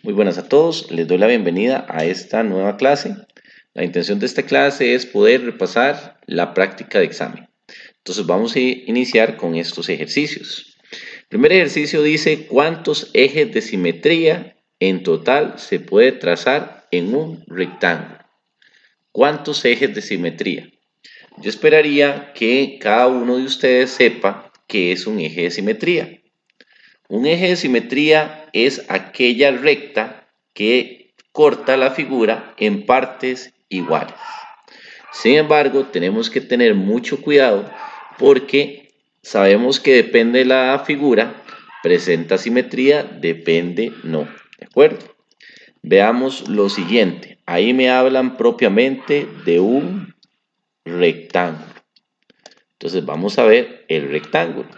Muy buenas a todos, les doy la bienvenida a esta nueva clase. La intención de esta clase es poder repasar la práctica de examen. Entonces vamos a iniciar con estos ejercicios. El primer ejercicio dice cuántos ejes de simetría en total se puede trazar en un rectángulo. ¿Cuántos ejes de simetría? Yo esperaría que cada uno de ustedes sepa qué es un eje de simetría. Un eje de simetría es aquella recta que corta la figura en partes iguales. Sin embargo, tenemos que tener mucho cuidado porque sabemos que depende de la figura, presenta simetría, depende no. ¿De acuerdo? Veamos lo siguiente. Ahí me hablan propiamente de un rectángulo. Entonces vamos a ver el rectángulo.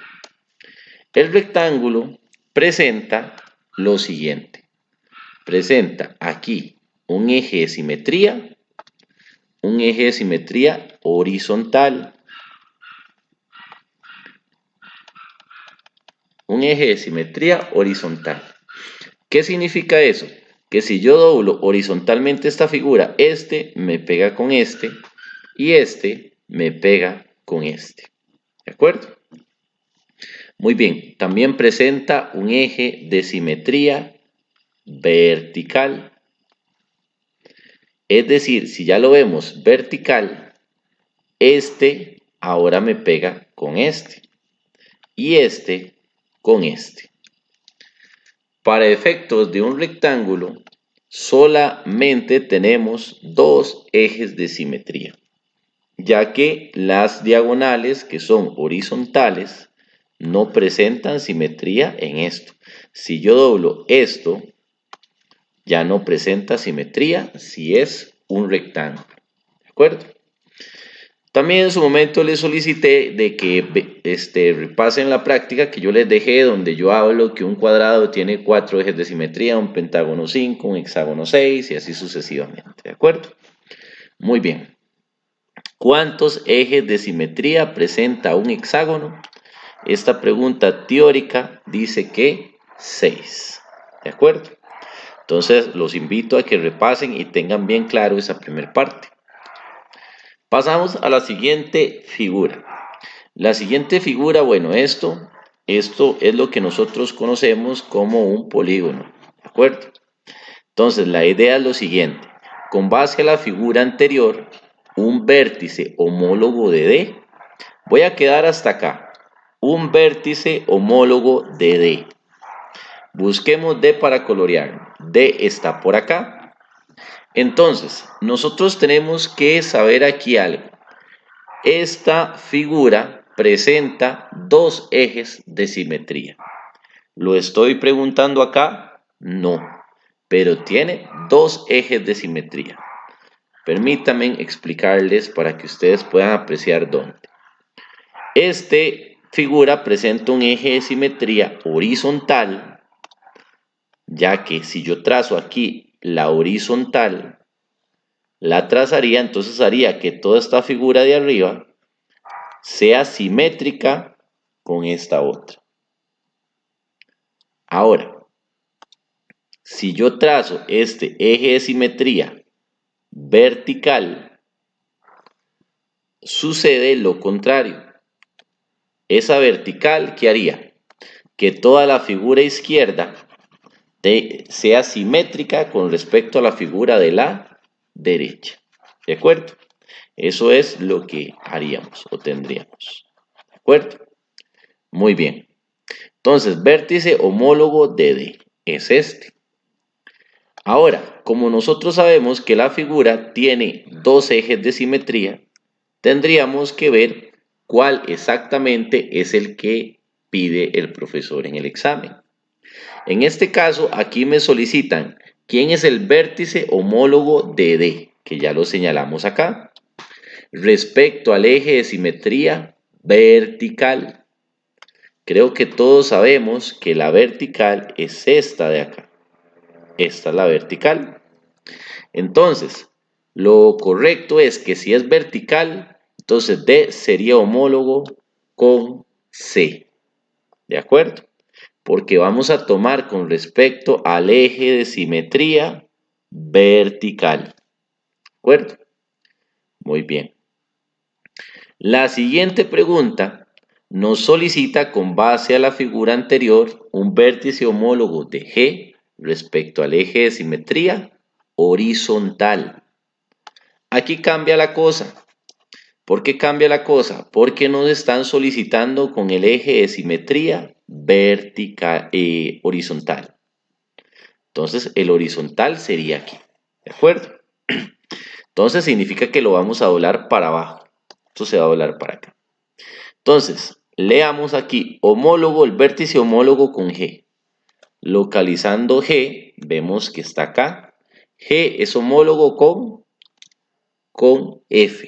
El rectángulo presenta lo siguiente. Presenta aquí un eje de simetría horizontal. Un eje de simetría horizontal. ¿Qué significa eso? Que si yo doblo horizontalmente esta figura, este me pega con este y este me pega con este. ¿De acuerdo? Muy bien, también presenta un eje de simetría vertical. Es decir, si ya lo vemos vertical, este ahora me pega con este y este con este. Para efectos de un rectángulo, solamente tenemos dos ejes de simetría, ya que las diagonales, que son horizontales, no presentan simetría en esto. Si yo doblo esto, ya no presenta simetría si es un rectángulo. ¿De acuerdo? También en su momento les solicité de que repasen la práctica que yo les dejé, donde yo hablo que un cuadrado tiene 4 ejes de simetría, un pentágono 5, un hexágono 6 y así sucesivamente. ¿De acuerdo? Muy bien. ¿Cuántos ejes de simetría presenta un hexágono? Esta pregunta teórica dice que 6. ¿De acuerdo? Entonces los invito a que repasen y tengan bien claro esa primera parte. Pasamos a la siguiente figura. La siguiente figura, bueno, esto es lo que nosotros conocemos como un polígono. ¿De acuerdo? Entonces la idea es lo siguiente. Con base a la figura anterior, un vértice homólogo de D. Voy a quedar hasta acá. Un vértice homólogo de D. Busquemos D para colorear. D está por acá. Entonces, nosotros tenemos que saber aquí algo. Esta figura presenta dos ejes de simetría. ¿Lo estoy preguntando acá? No, pero tiene dos ejes de simetría. Permítanme explicarles para que ustedes puedan apreciar dónde. Esta figura presenta un eje de simetría horizontal, ya que si yo trazo aquí la horizontal, la trazaría, entonces haría que toda esta figura de arriba sea simétrica con esta otra. Ahora, si yo trazo este eje de simetría vertical, sucede lo contrario. Esa vertical, ¿qué haría? Que toda la figura izquierda sea simétrica con respecto a la figura de la derecha. ¿De acuerdo? Eso es lo que haríamos o tendríamos. ¿De acuerdo? Muy bien. Entonces, vértice homólogo de D es este. Ahora, como nosotros sabemos que la figura tiene dos ejes de simetría, tendríamos que ver cuál exactamente es el que pide el profesor en el examen. En este caso, aquí me solicitan quién es el vértice homólogo de D, que ya lo señalamos acá, respecto al eje de simetría vertical. Creo que todos sabemos que la vertical es esta de acá. Esta es la vertical. Entonces, lo correcto es que si es vertical, entonces D sería homólogo con C. ¿De acuerdo? porque vamos a tomar con respecto al eje de simetría vertical. ¿De acuerdo? Muy bien. La siguiente pregunta nos solicita, con base a la figura anterior, un vértice homólogo de G respecto al eje de simetría horizontal. Aquí cambia la cosa. ¿Por qué cambia la cosa? Porque nos están solicitando con el eje de simetría vertical, horizontal. Entonces, el horizontal sería aquí. ¿De acuerdo? Entonces, significa que lo vamos a doblar para abajo. Esto se va a doblar para acá. Entonces, leamos aquí, homólogo, el vértice homólogo con G. Localizando G, vemos que está acá. G es homólogo con F.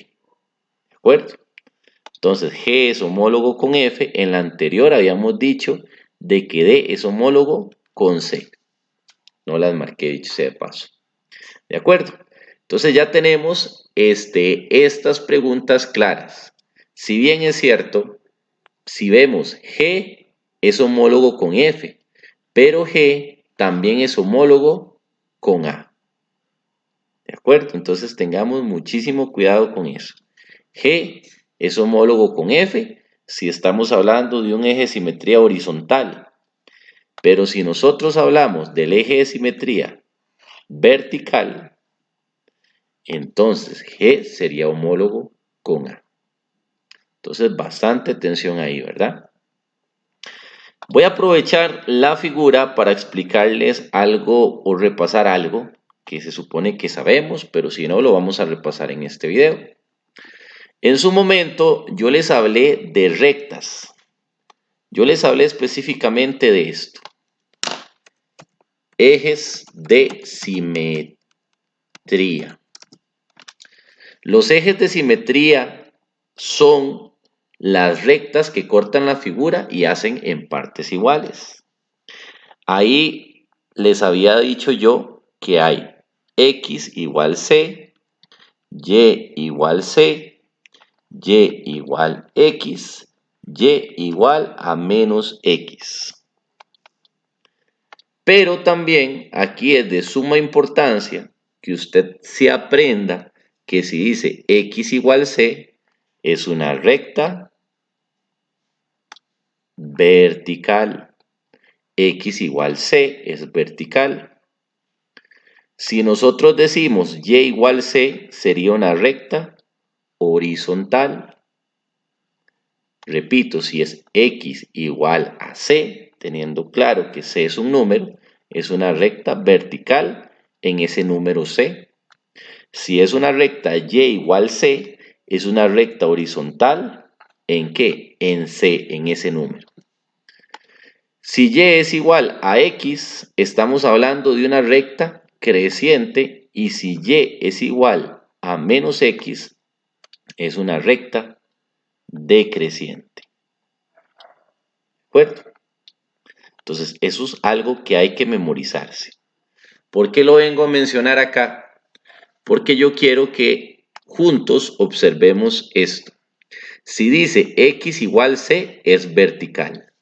¿De acuerdo? Entonces, G es homólogo con F. En la anterior habíamos dicho de que D es homólogo con C. No las marqué, dicho sea de paso. ¿De acuerdo? Entonces ya tenemos estas preguntas claras. Si bien es cierto, si vemos G es homólogo con F, pero G también es homólogo con A. ¿De acuerdo? Entonces tengamos muchísimo cuidado con eso. G es homólogo con F si estamos hablando de un eje de simetría horizontal. Pero si nosotros hablamos del eje de simetría vertical, entonces G sería homólogo con A. Entonces bastante atención ahí, ¿verdad? Voy a aprovechar la figura para explicarles algo o repasar algo que se supone que sabemos, pero si no lo vamos a repasar en este video. En su momento yo les hablé de rectas. Yo les hablé específicamente de esto. Ejes de simetría. Los ejes de simetría son las rectas que cortan la figura y hacen en partes iguales. Ahí les había dicho yo que hay X igual C, Y igual C, Y igual X, Y igual a menos X. Pero también aquí es de suma importancia que usted se aprenda que si dice X igual C, es una recta vertical. X igual C es vertical. Si nosotros decimos Y igual C, sería una recta horizontal. Repito, si es X igual a C, teniendo claro que C es un número, es una recta vertical en ese número C. Si es una recta Y igual C, es una recta horizontal, ¿en qué? En C, en ese número. Si Y es igual a X, estamos hablando de una recta creciente, y si Y es igual a menos X, es una recta decreciente. ¿De acuerdo? Entonces, eso es algo que hay que memorizarse. ¿Por qué lo vengo a mencionar acá? Porque yo quiero que juntos observemos esto. Si dice X igual C, es vertical.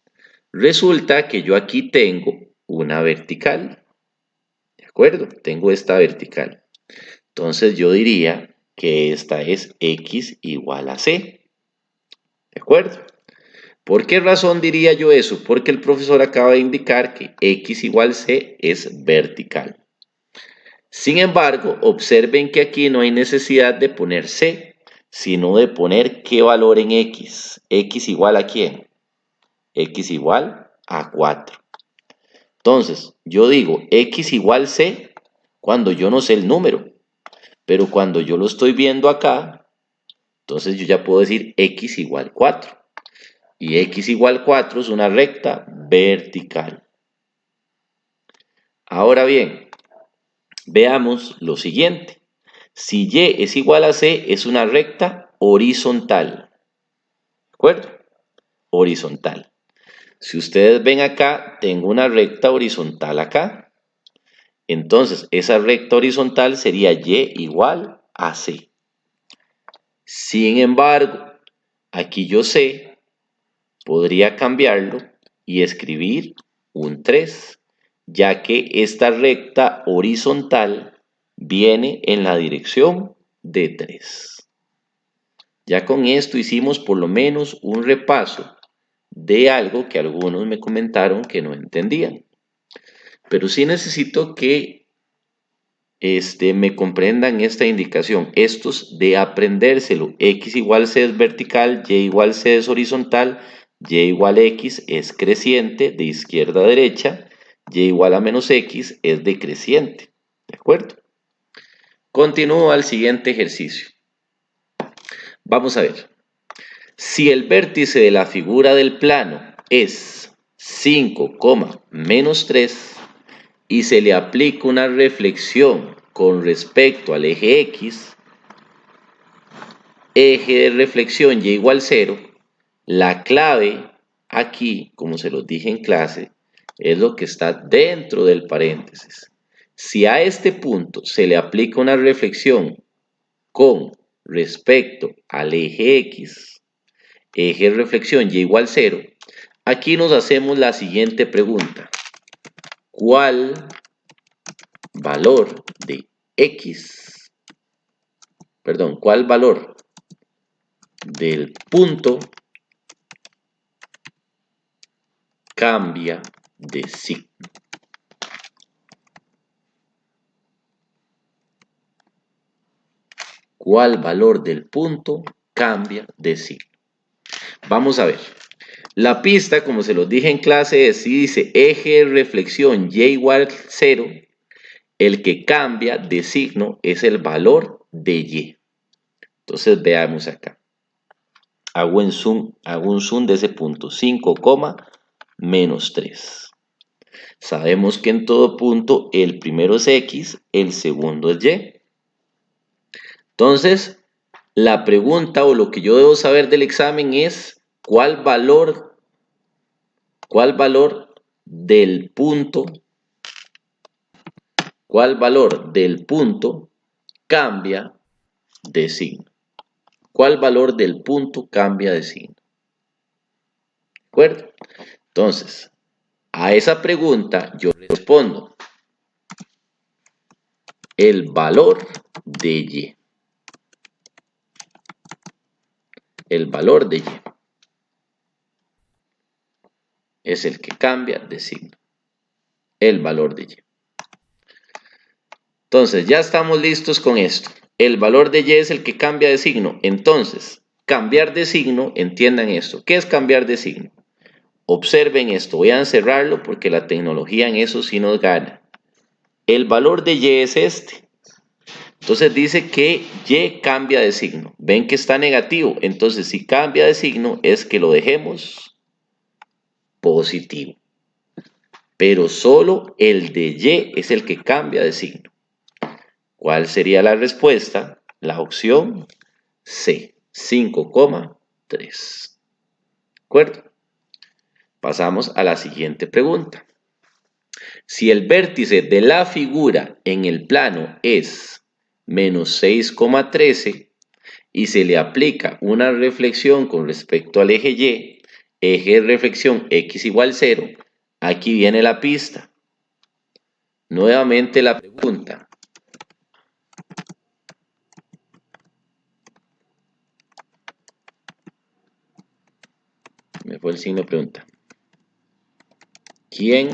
Resulta que yo aquí tengo una vertical. ¿De acuerdo? Tengo esta vertical. Entonces yo diría que esta es X igual a C. ¿De acuerdo? ¿Por qué razón diría yo eso? Porque el profesor acaba de indicar que X igual C es vertical. Sin embargo, observen que aquí no hay necesidad de poner C, sino de poner qué valor en X. ¿X igual a quién? X igual a 4. Entonces, yo digo X igual C cuando yo no sé el número. Pero cuando yo lo estoy viendo acá, entonces yo ya puedo decir X igual 4. Y X igual 4 es una recta vertical. Ahora bien, veamos lo siguiente. Si Y es igual a C, es una recta horizontal. ¿De acuerdo? Horizontal. Si ustedes ven acá, tengo una recta horizontal acá. Entonces, esa recta horizontal sería Y igual a C. Sin embargo, aquí yo C podría cambiarlo y escribir un 3, ya que esta recta horizontal viene en la dirección de 3. Ya con esto hicimos por lo menos un repaso de algo que algunos me comentaron que no entendían. Pero sí necesito que me comprendan esta indicación. Estos de aprendérselo. X igual C es vertical, Y igual C es horizontal, Y igual X es creciente de izquierda a derecha, Y igual a menos X es decreciente. ¿De acuerdo? Continúo al siguiente ejercicio. Vamos a ver. Si el vértice de la figura del plano es 5, menos 3 y se le aplica una reflexión con respecto al eje X, eje de reflexión Y igual 0, la clave aquí, como se los dije en clase, es lo que está dentro del paréntesis. Si a este punto se le aplica una reflexión con respecto al eje X, eje de reflexión Y igual 0, aquí nos hacemos la siguiente pregunta. ¿Cuál valor de X, cuál valor del punto cambia de signo? ¿Cuál valor del punto cambia de signo? Vamos a ver. La pista, como se los dije en clase, es si dice eje de reflexión Y igual 0, el que cambia de signo es el valor de Y. Entonces veamos acá. Hago un zoom de ese punto. 5, menos 3. Sabemos que en todo punto el primero es X, el segundo es Y. Entonces, la pregunta o lo que yo debo saber del examen es ¿cuál valor del punto cambia de signo? ¿Cuál valor del punto cambia de signo? ¿De acuerdo? Entonces, a esa pregunta yo respondo el valor de Y. El valor de Y es el que cambia de signo. El valor de Y. Entonces, ya estamos listos con esto. El valor de Y es el que cambia de signo. Entonces, cambiar de signo, entiendan esto. ¿Qué es cambiar de signo? Observen esto. Voy a encerrarlo porque la tecnología en eso sí nos gana. El valor de Y es este. Entonces dice que Y cambia de signo. Ven que está negativo. Entonces, si cambia de signo, es que lo dejemos positivo. Pero solo el de Y es el que cambia de signo. ¿Cuál sería la respuesta? La opción C, 5,3. ¿De acuerdo? Pasamos a la siguiente pregunta. Si el vértice de la figura en el plano es menos 6,13 y se le aplica una reflexión con respecto al eje Y, eje de reflexión X igual 0, aquí viene la pista. Nuevamente la pregunta. Me fue el signo de pregunta. ¿Quién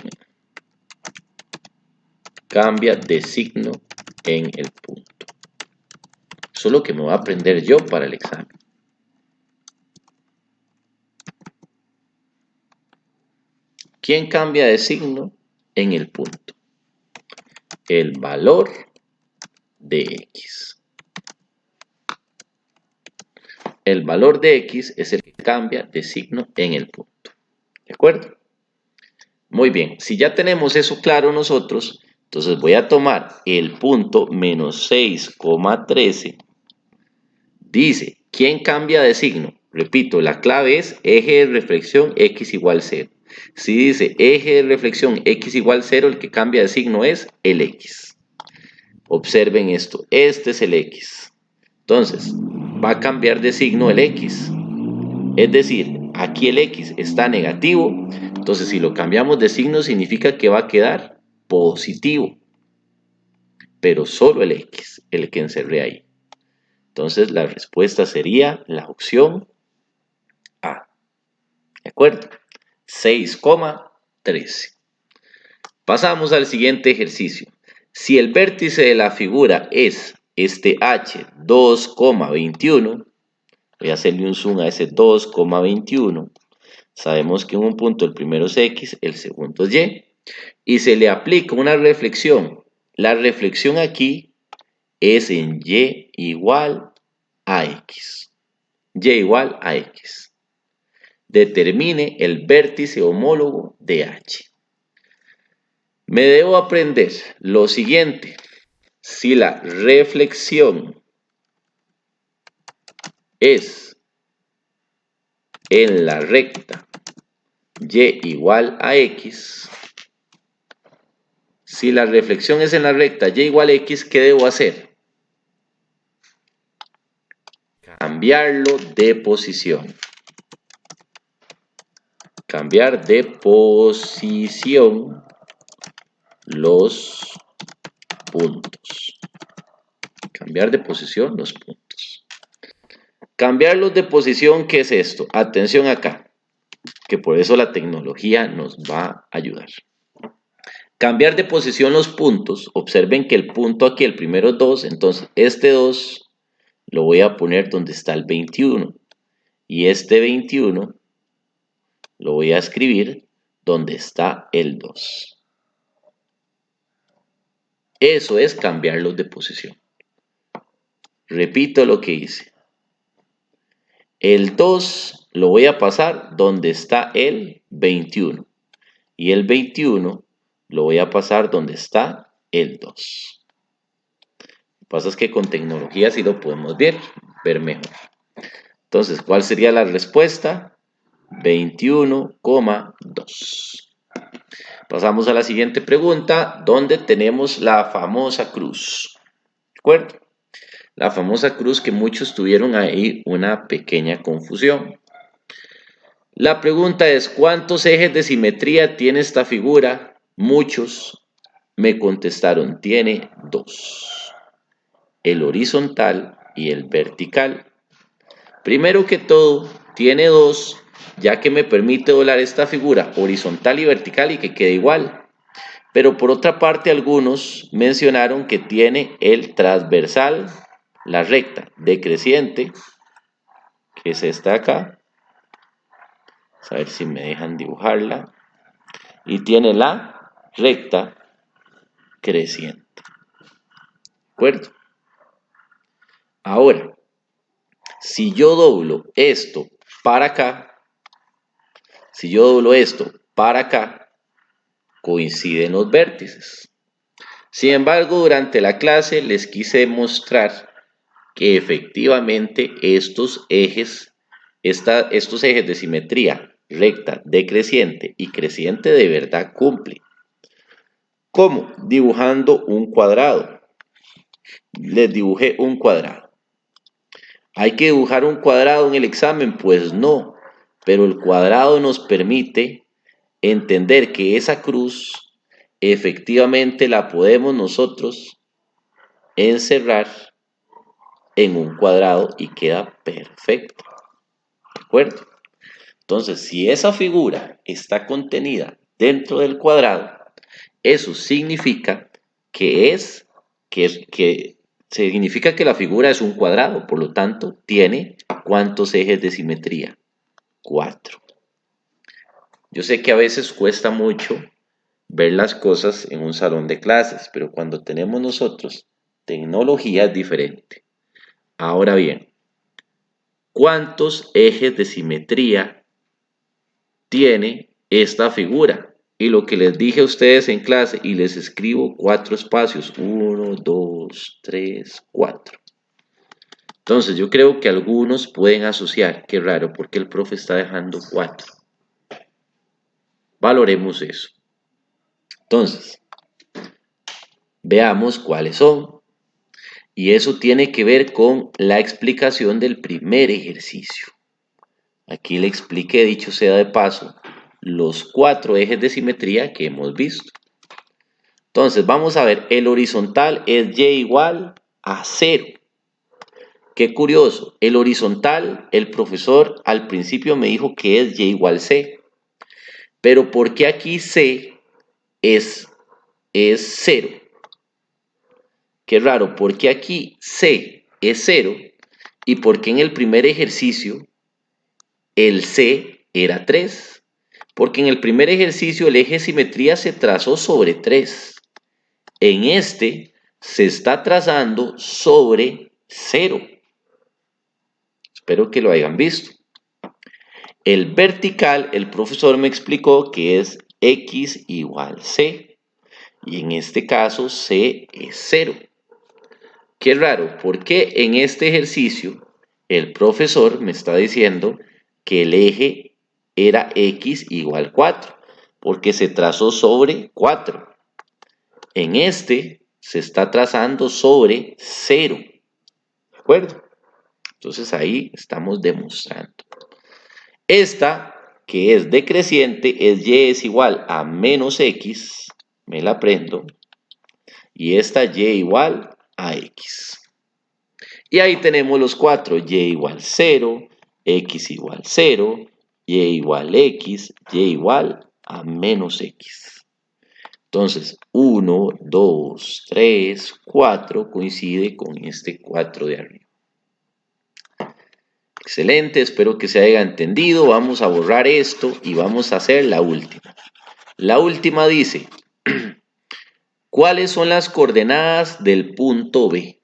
cambia de signo en el punto? Eso es lo que me voy a aprender yo para el examen. ¿Quién cambia de signo en el punto? El valor de X. El valor de X es el que cambia de signo en el punto. ¿De acuerdo? Muy bien, si ya tenemos eso claro nosotros, entonces voy a tomar el punto menos 6,13. Dice, ¿quién cambia de signo? Repito, la clave es eje de reflexión X igual 0. Si dice eje de reflexión X igual 0, el que cambia de signo es el X. Observen esto, este es el X. Entonces, va a cambiar de signo el X. Es decir, aquí el X está negativo, Entonces, si lo cambiamos de signo, significa que va a quedar positivo. Pero solo el X, el que encerré ahí. Entonces, la respuesta sería la opción A. ¿De acuerdo? 6,13. Pasamos al siguiente ejercicio. Si el vértice de la figura es este H 2,21, voy a hacerle un zoom a ese 2,21. Sabemos que en un punto el primero es X, el segundo es Y. Y se le aplica una reflexión. La reflexión aquí es en Y igual a X. Y igual a X. Determine el vértice homólogo de H. Me debo aprender lo siguiente. Si la reflexión es en la recta Y igual a X, si la reflexión es en la recta Y igual a X, ¿qué debo hacer? Cambiarlo de posición. Cambiar de posición los puntos. Cambiar de posición los puntos. Cambiarlos de posición, ¿qué es esto? Atención acá, que por eso la tecnología nos va a ayudar. Cambiar de posición los puntos. Observen que el punto aquí, el primero es 2, entonces este 2 lo voy a poner donde está el 21. Y este 21 lo voy a escribir donde está el 2. Eso es cambiarlos de posición. Repito lo que hice. El 2 lo voy a pasar donde está el 21. Y el 21 lo voy a pasar donde está el 2. Lo que pasa es que con tecnología sí lo podemos ver mejor. Entonces, ¿cuál sería la respuesta? 21,2. Pasamos a la siguiente pregunta, donde tenemos la famosa cruz. ¿De acuerdo? La famosa cruz que muchos tuvieron ahí una pequeña confusión. La pregunta es, ¿cuántos ejes de simetría tiene esta figura? Muchos me contestaron, tiene 2. El horizontal y el vertical. Primero que todo, tiene 2, ya que me permite doblar esta figura horizontal y vertical y que quede igual. Pero por otra parte, algunos mencionaron que tiene el transversal, la recta decreciente, que es esta de acá. A ver si me dejan dibujarla. Y tiene la recta creciente. ¿De acuerdo? Ahora, si yo doblo esto para acá, coinciden los vértices. Sin embargo, durante la clase les quise mostrar que efectivamente estos ejes de simetría recta, decreciente y creciente de verdad cumplen. ¿Cómo? Dibujando un cuadrado. Les dibujé un cuadrado. ¿Hay que dibujar un cuadrado en el examen? Pues no, pero el cuadrado nos permite entender que esa cruz efectivamente la podemos nosotros encerrar en un cuadrado y queda perfecto. ¿De acuerdo? Entonces, si esa figura está contenida dentro del cuadrado, eso significa que significa que la figura es un cuadrado, por lo tanto, tiene ¿cuántos ejes de simetría? 4. Yo sé que a veces cuesta mucho ver las cosas en un salón de clases, pero cuando tenemos nosotros tecnología es diferente. Ahora bien, ¿cuántos ejes de simetría tiene esta figura? Y lo que les dije a ustedes en clase, y les escribo 4 espacios, 1, 2, 3, 4. Entonces yo creo que algunos pueden asociar, qué raro, porque el profe está dejando 4. Valoremos eso. Entonces, veamos cuáles son. Y eso tiene que ver con la explicación del primer ejercicio. Aquí le expliqué, dicho sea de paso, los 4 ejes de simetría que hemos visto. Entonces, vamos a ver, el horizontal es y igual a 0. Qué curioso, el horizontal, el profesor al principio me dijo que es y igual c. Pero ¿por qué aquí c es 0? Qué raro, ¿por qué aquí c es 0? ¿Y por qué en el primer ejercicio el c era 3? Porque en el primer ejercicio el eje de simetría se trazó sobre 3. En este se está trazando sobre 0. Espero que lo hayan visto. El vertical, el profesor me explicó que es x igual c. Y en este caso c es 0. Qué raro, porque en este ejercicio el profesor me está diciendo que el eje era x igual 4, porque se trazó sobre 4. En este se está trazando sobre 0. ¿De acuerdo? Entonces ahí estamos demostrando. Esta, que es decreciente, es y es igual a menos x, me la aprendo, y esta y igual a x. Y ahí tenemos los 4, y igual 0, x igual 0, y igual x, y igual a menos x. Entonces, 1, 2, 3, 4 coincide con este 4 de arriba. Excelente, espero que se haya entendido. Vamos a borrar esto y vamos a hacer la última. La última dice, ¿cuáles son las coordenadas del punto B?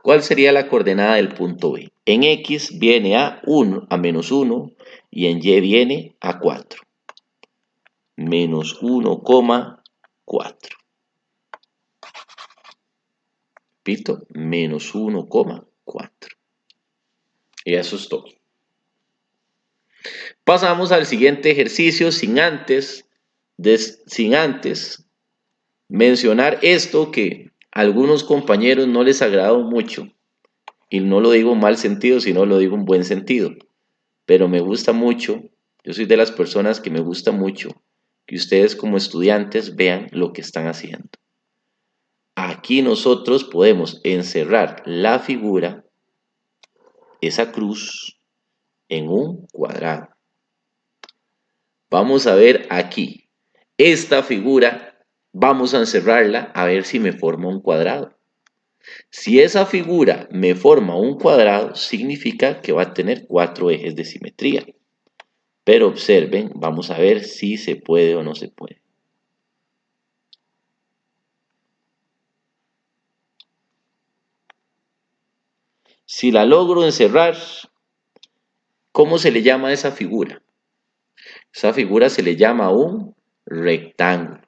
¿Cuál sería la coordenada del punto B? En X viene a 1, a menos 1, y en Y viene a 4. Menos 1,4. Repito, menos 1,4. Y eso es todo. Pasamos al siguiente ejercicio sin antes mencionar esto que a algunos compañeros no les agradó mucho. Y no lo digo en mal sentido, sino lo digo en buen sentido. Pero me gusta mucho, yo soy de las personas que me gusta mucho que ustedes como estudiantes vean lo que están haciendo. Aquí nosotros podemos encerrar la figura, esa cruz, en un cuadrado. Vamos a ver aquí, esta figura, vamos a encerrarla a ver si me forma un cuadrado. Si esa figura me forma un cuadrado, significa que va a tener 4 ejes de simetría. Pero observen, vamos a ver si se puede o no se puede. Si la logro encerrar, ¿cómo se le llama a esa figura? Esa figura se le llama un rectángulo.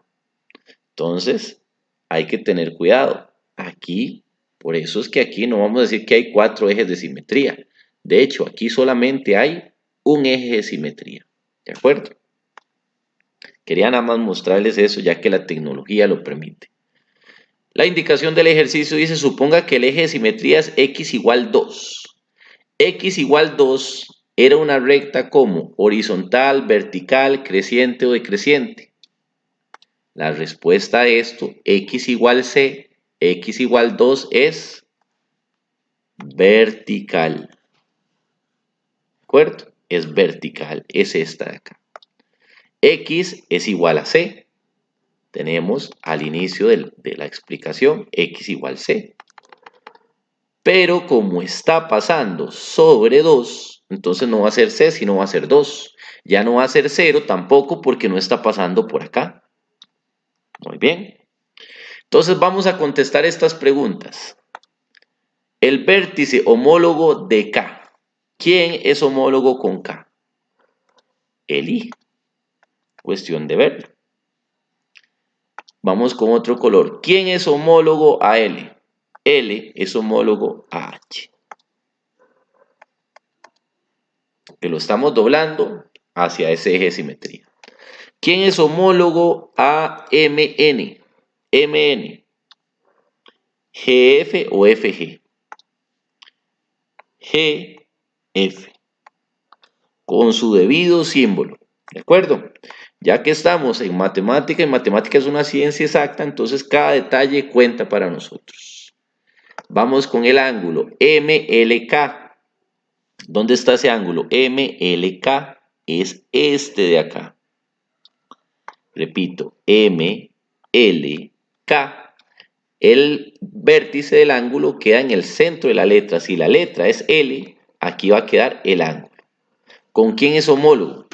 Entonces, hay que tener cuidado. Aquí, por eso es que aquí no vamos a decir que hay 4 ejes de simetría. De hecho, aquí solamente hay un eje de simetría. ¿De acuerdo? Quería nada más mostrarles eso ya que la tecnología lo permite. La indicación del ejercicio dice, suponga que el eje de simetría es x igual 2. X igual 2 era una recta como horizontal, vertical, creciente o decreciente. La respuesta a esto, x igual c, x igual 2 es vertical. ¿De acuerdo? Es vertical, es esta de acá. X es igual a c. Tenemos al inicio de la explicación x igual c. Pero como está pasando sobre 2, entonces no va a ser c, sino va a ser 2. Ya no va a ser 0 tampoco porque no está pasando por acá. Muy bien. Entonces vamos a contestar estas preguntas. El vértice homólogo de K. ¿Quién es homólogo con K? El I. Cuestión de verlo. Vamos con otro color. ¿Quién es homólogo a L? L es homólogo a H. Que lo estamos doblando hacia ese eje de simetría. ¿Quién es homólogo a MN? MN. GF o FG. GF. con su debido símbolo. ¿De acuerdo? Ya que estamos en matemática, y matemática es una ciencia exacta, entonces cada detalle cuenta para nosotros. Vamos con el ángulo MLK. ¿Dónde está ese ángulo? MLK es este de acá. Repito, MLK. El vértice del ángulo queda en el centro de la letra. Si la letra es L, aquí va a quedar el ángulo. ¿Con quién es homólogo?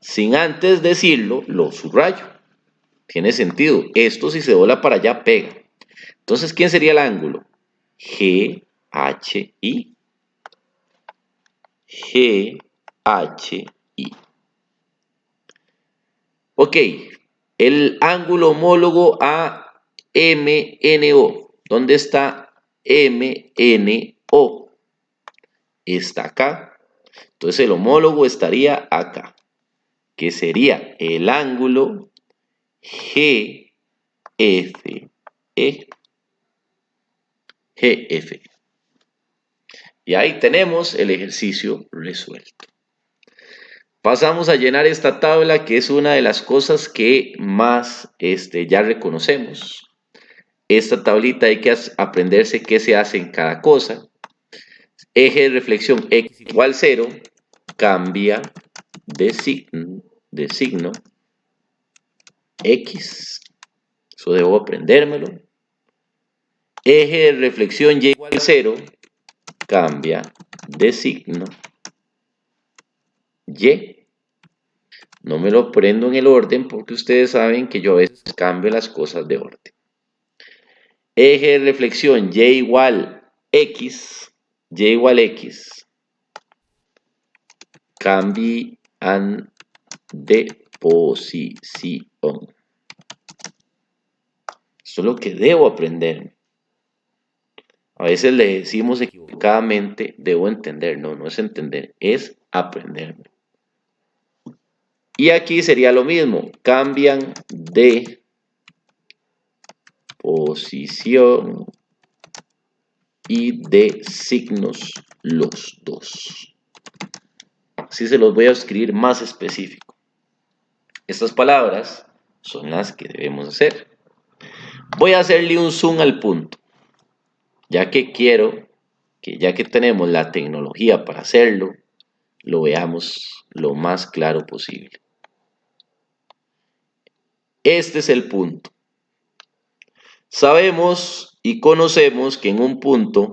Sin antes decirlo, lo subrayo. Tiene sentido. Esto si se dobla para allá pega. Entonces, ¿quién sería el ángulo? GHI. GHI. Ok, el ángulo homólogo a MNO. ¿Dónde está MNO? Está acá. Entonces el homólogo estaría acá, que sería el ángulo GFE. GFE. Y ahí tenemos el ejercicio resuelto. Pasamos a llenar esta tabla, que es una de las cosas que más ya reconocemos. Esta tablita hay que aprenderse qué se hace en cada cosa. Eje de reflexión x igual 0, cambia de signo x. Eso debo aprendérmelo. Eje de reflexión y igual 0, cambia de signo y. No me lo prendo en el orden porque ustedes saben que yo a veces cambio las cosas de orden. Eje de reflexión y igual x, cambian de posición. Eso es lo que debo aprender. A veces le decimos equivocadamente, debo entender. No, no es entender, es aprenderme. Y aquí sería lo mismo, cambian de posición y de signos los dos. Así se los voy a escribir más específico. Estas palabras son las que debemos hacer. Voy a hacerle un zoom al punto, ya que quiero que ya que tenemos la tecnología para hacerlo, lo veamos lo más claro posible. Este es el punto. Sabemos y conocemos que en un punto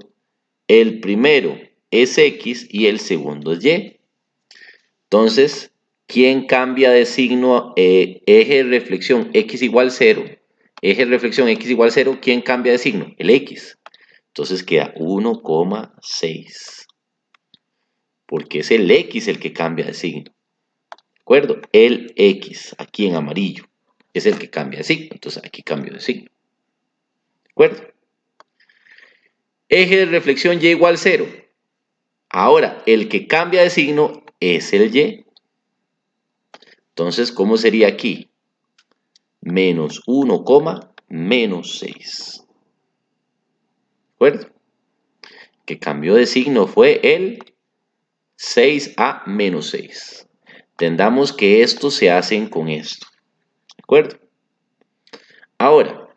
el primero es X y el segundo es Y. Entonces, ¿quién cambia de signo? Eje de reflexión X igual 0. Eje de reflexión X igual 0, ¿quién cambia de signo? El X. Entonces queda 1,6. Porque es el X el que cambia de signo. ¿De acuerdo? El X, aquí en amarillo, es el que cambia de signo. Entonces aquí cambio de signo. ¿De acuerdo? Eje de reflexión Y igual 0. Ahora, el que cambia de signo es el Y. Entonces, ¿cómo sería aquí? Menos 1, menos 6. ¿De acuerdo? Que cambió de signo fue el 6 a menos 6. Entendamos que esto se hacen con esto. ¿De acuerdo? Ahora,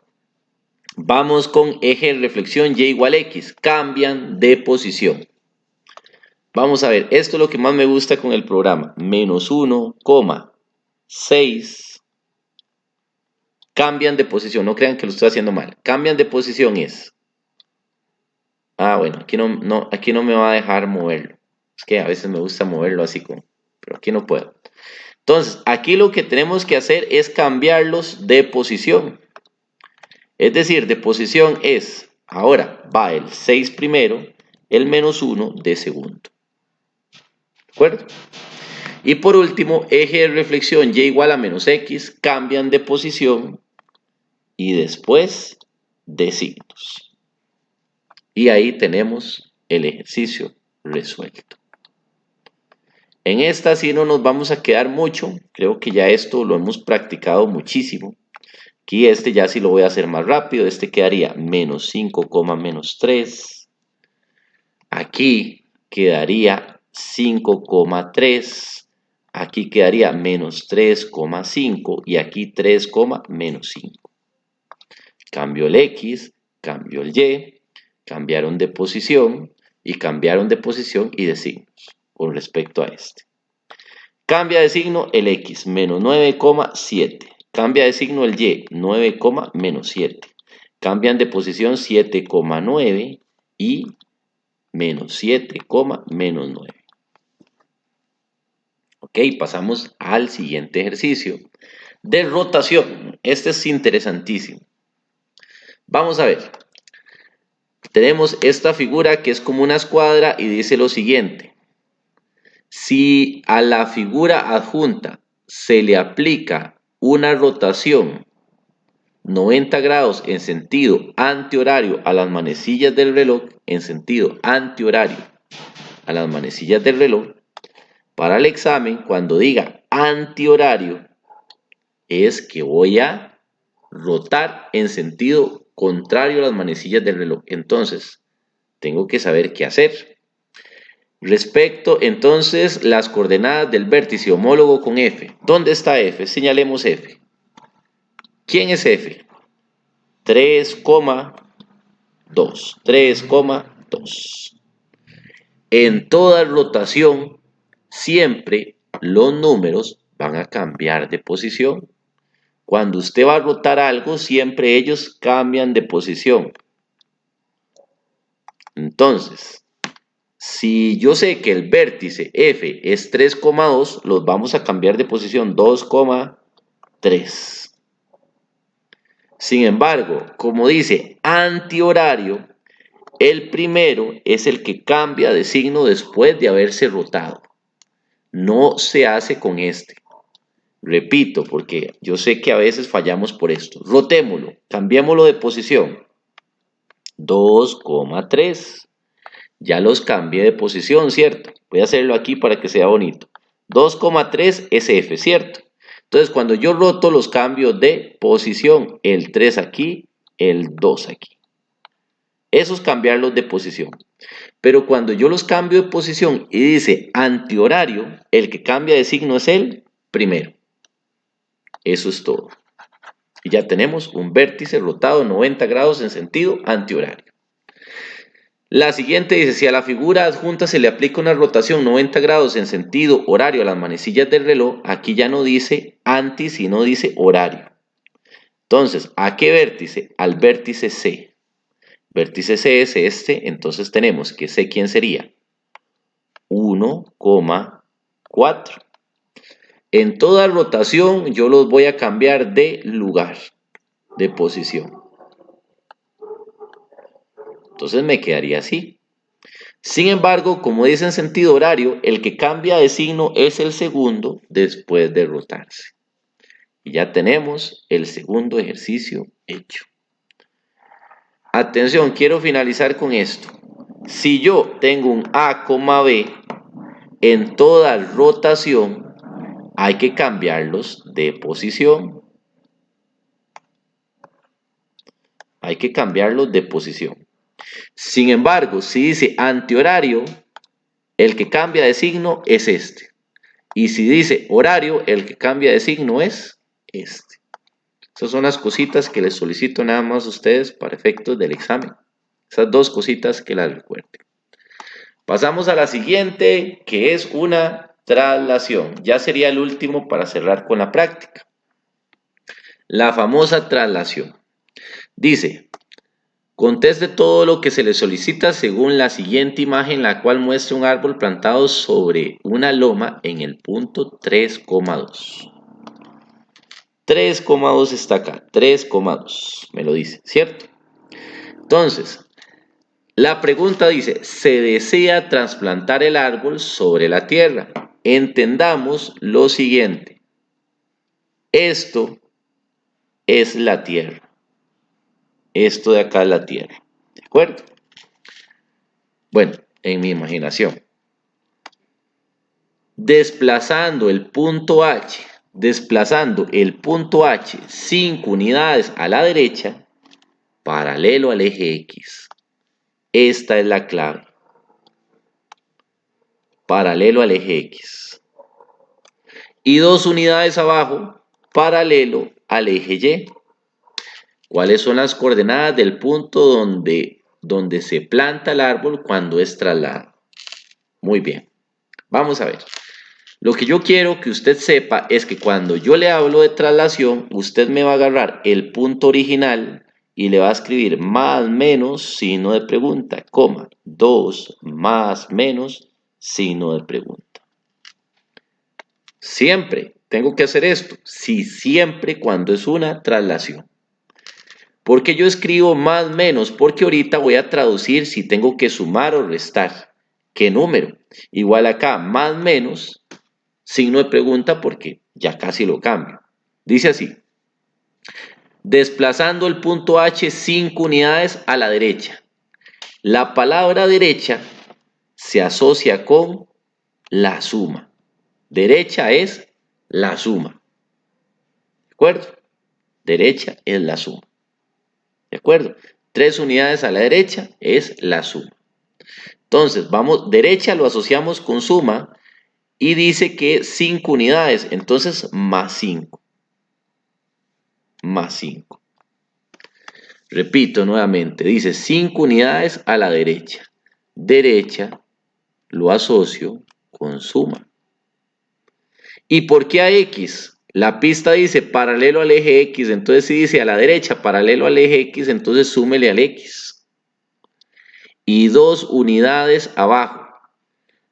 vamos con eje de reflexión Y igual X. Cambian de posición. Vamos a ver, esto es lo que más me gusta con el programa. Menos 1, 6. Cambian de posición. No crean que lo estoy haciendo mal. Cambian de posición es. Bueno, aquí no me va a dejar moverlo. Es que a veces me gusta moverlo así como, pero aquí no puedo. Entonces, aquí lo que tenemos que hacer es cambiarlos de posición. Es decir, de posición es, ahora va el 6 primero, el menos 1 de segundo. ¿De acuerdo? Y por último, eje de reflexión Y igual a menos X, cambian de posición y después de signos. Y ahí tenemos el ejercicio resuelto. En esta sí no nos vamos a quedar mucho, creo que ya esto lo hemos practicado muchísimo. Aquí ya sí lo voy a hacer más rápido, quedaría menos 5, menos 3. Aquí quedaría 5,3 aquí quedaría menos 3,5 y aquí 3, menos 5. Cambio el X, cambio el Y, cambiaron de posición y cambiaron de posición y de signos con respecto a este. Cambia de signo el X, menos 9,7. Cambia de signo el Y, 9, menos 7. Cambian de posición 7,9 y menos 7, menos 9. Ok, pasamos al siguiente ejercicio de rotación. Este es interesantísimo. Vamos a ver. Tenemos esta figura que es como una escuadra y dice lo siguiente. Si a la figura adjunta se le aplica una rotación 90 grados en sentido antihorario a las manecillas del reloj, en sentido antihorario a las manecillas del reloj, para el examen, cuando diga antihorario, es que voy a rotar en sentido contrario a las manecillas del reloj. Entonces, tengo que saber qué hacer. Respecto, entonces, las coordenadas del vértice homólogo con F. ¿Dónde está F? Señalemos F. ¿Quién es F? 3,2. 3,2. En toda rotación, siempre los números van a cambiar de posición. Cuando usted va a rotar algo, siempre ellos cambian de posición. Entonces, si yo sé que el vértice F es 3,2, los vamos a cambiar de posición 2,3. Sin embargo, como dice antihorario, el primero es el que cambia de signo después de haberse rotado. No se hace con este. Repito, porque yo sé que a veces fallamos por esto. Rotémoslo, cambiémoslo de posición. 2,3. Ya los cambié de posición, ¿cierto? Voy a hacerlo aquí para que sea bonito. 2,3 es F, ¿cierto? Entonces, cuando yo roto los cambios de posición, el 3 aquí, el 2 aquí. Eso es cambiarlos de posición. Pero cuando yo los cambio de posición y dice antihorario, el que cambia de signo es el primero. Eso es todo. Y ya tenemos un vértice rotado 90 grados en sentido antihorario. La siguiente dice, si a la figura adjunta se le aplica una rotación 90 grados en sentido horario a las manecillas del reloj, aquí ya no dice anti, sino dice horario. Entonces, ¿a qué vértice? Al vértice C. Vértice C es este, entonces tenemos que C, ¿quién sería? 1,4. En toda rotación yo los voy a cambiar de lugar, de posición. Entonces me quedaría así. Sin embargo, como dice en sentido horario, el que cambia de signo es el segundo después de rotarse. Y ya tenemos el segundo ejercicio hecho. Atención, quiero finalizar con esto. Si yo tengo un A, B, en toda rotación hay que cambiarlos de posición. Hay que cambiarlos de posición. Sin embargo, si dice antihorario, el que cambia de signo es este. Y si dice horario, el que cambia de signo es este. Esas son las cositas que les solicito nada más a ustedes para efectos del examen. Esas dos cositas que las recuerden. Pasamos a la siguiente, que es una traslación. Ya sería el último para cerrar con la práctica. La famosa traslación. Dice, conteste todo lo que se le solicita según la siguiente imagen, la cual muestra un árbol plantado sobre una loma en el punto 3,2. 3,2 está acá, 3,2, me lo dice, ¿cierto? Entonces, la pregunta dice, se desea trasplantar el árbol sobre la tierra. Entendamos lo siguiente. Esto es la tierra. Esto de acá es la tierra, ¿de acuerdo? Bueno, en mi imaginación. Desplazando el punto H 5 unidades a la derecha, paralelo al eje X. Esta es la clave. Paralelo al eje X. y 2 unidades abajo, paralelo al eje Y. ¿Cuáles son las coordenadas del punto donde se planta el árbol cuando es trasladado? Muy bien, vamos a ver. Lo que yo quiero que usted sepa es que cuando yo le hablo de traslación, usted me va a agarrar el punto original y le va a escribir más menos signo de pregunta, coma, 2 más menos signo de pregunta. Siempre tengo que hacer esto, sí, siempre cuando es una traslación. ¿Por qué yo escribo más menos? Porque ahorita voy a traducir si tengo que sumar o restar. ¿Qué número? Igual acá, más menos, signo de pregunta porque ya casi lo cambio. Dice así, desplazando el punto H 5 unidades a la derecha. La palabra derecha se asocia con la suma. Derecha es la suma. ¿De acuerdo? Derecha es la suma. ¿De acuerdo? 3 unidades a la derecha es la suma. Entonces, vamos, derecha lo asociamos con suma y dice que 5 unidades, entonces más 5. Más 5. Repito nuevamente, dice 5 unidades a la derecha. Derecha lo asocio con suma. ¿Y por qué a X? La pista dice paralelo al eje X, entonces si dice a la derecha paralelo al eje X, entonces súmele al X. Y 2 unidades abajo.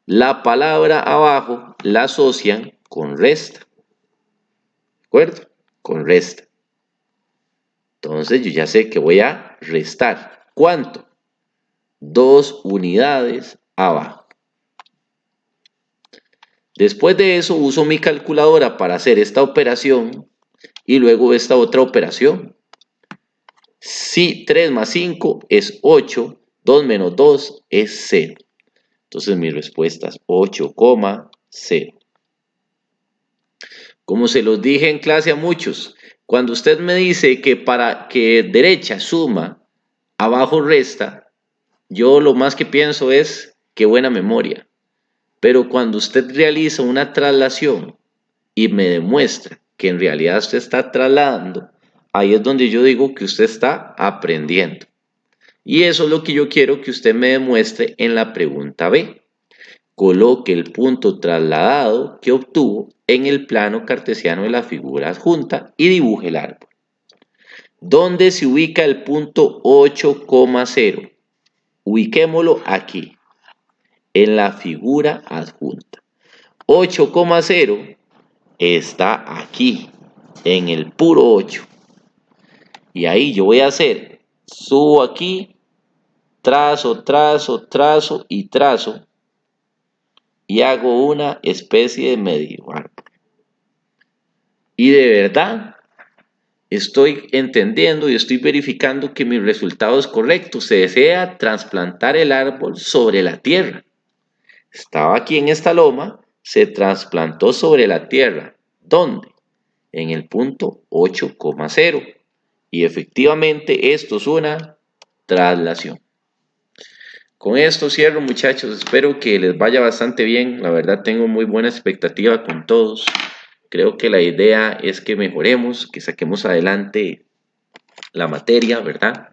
La palabra abajo la asocian con resta. ¿De acuerdo? Con resta. Entonces yo ya sé que voy a restar. ¿Cuánto? 2 unidades abajo. Después de eso uso mi calculadora para hacer esta operación y luego esta otra operación. Si 3 más 5 es 8, 2 menos 2 es 0. Entonces mi respuesta es 8,0. Como se los dije en clase a muchos, cuando usted me dice que para que derecha suma, abajo resta, yo lo más que pienso es qué buena memoria. Pero cuando usted realiza una traslación y me demuestra que en realidad usted está trasladando, ahí es donde yo digo que usted está aprendiendo. Y eso es lo que yo quiero que usted me demuestre en la pregunta B. Coloque el punto trasladado que obtuvo en el plano cartesiano de la figura adjunta y dibuje el árbol. ¿Dónde se ubica el punto 8,0? Ubiquémoslo aquí, en la figura adjunta. 8,0 está aquí, en el puro 8. Y ahí yo voy a hacer, subo aquí, trazo, trazo, trazo y trazo. Y hago una especie de medio árbol. Y de verdad, estoy entendiendo y estoy verificando que mi resultado es correcto. Se desea trasplantar el árbol sobre la tierra. Estaba aquí en esta loma, se trasplantó sobre la tierra. ¿Dónde? En el punto 8,0. Y efectivamente esto es una traslación. Con esto cierro, muchachos. Espero que les vaya bastante bien. La verdad tengo muy buena expectativa con todos. Creo que la idea es que mejoremos, que saquemos adelante la materia, ¿verdad?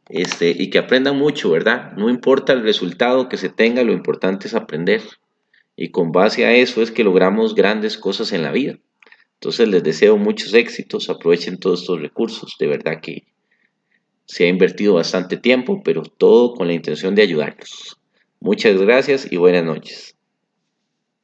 Y que aprendan mucho, ¿verdad? No importa el resultado que se tenga, lo importante es aprender. Y con base a eso es que logramos grandes cosas en la vida. Entonces les deseo muchos éxitos, aprovechen todos estos recursos. De verdad que se ha invertido bastante tiempo, pero todo con la intención de ayudarlos. Muchas gracias y buenas noches.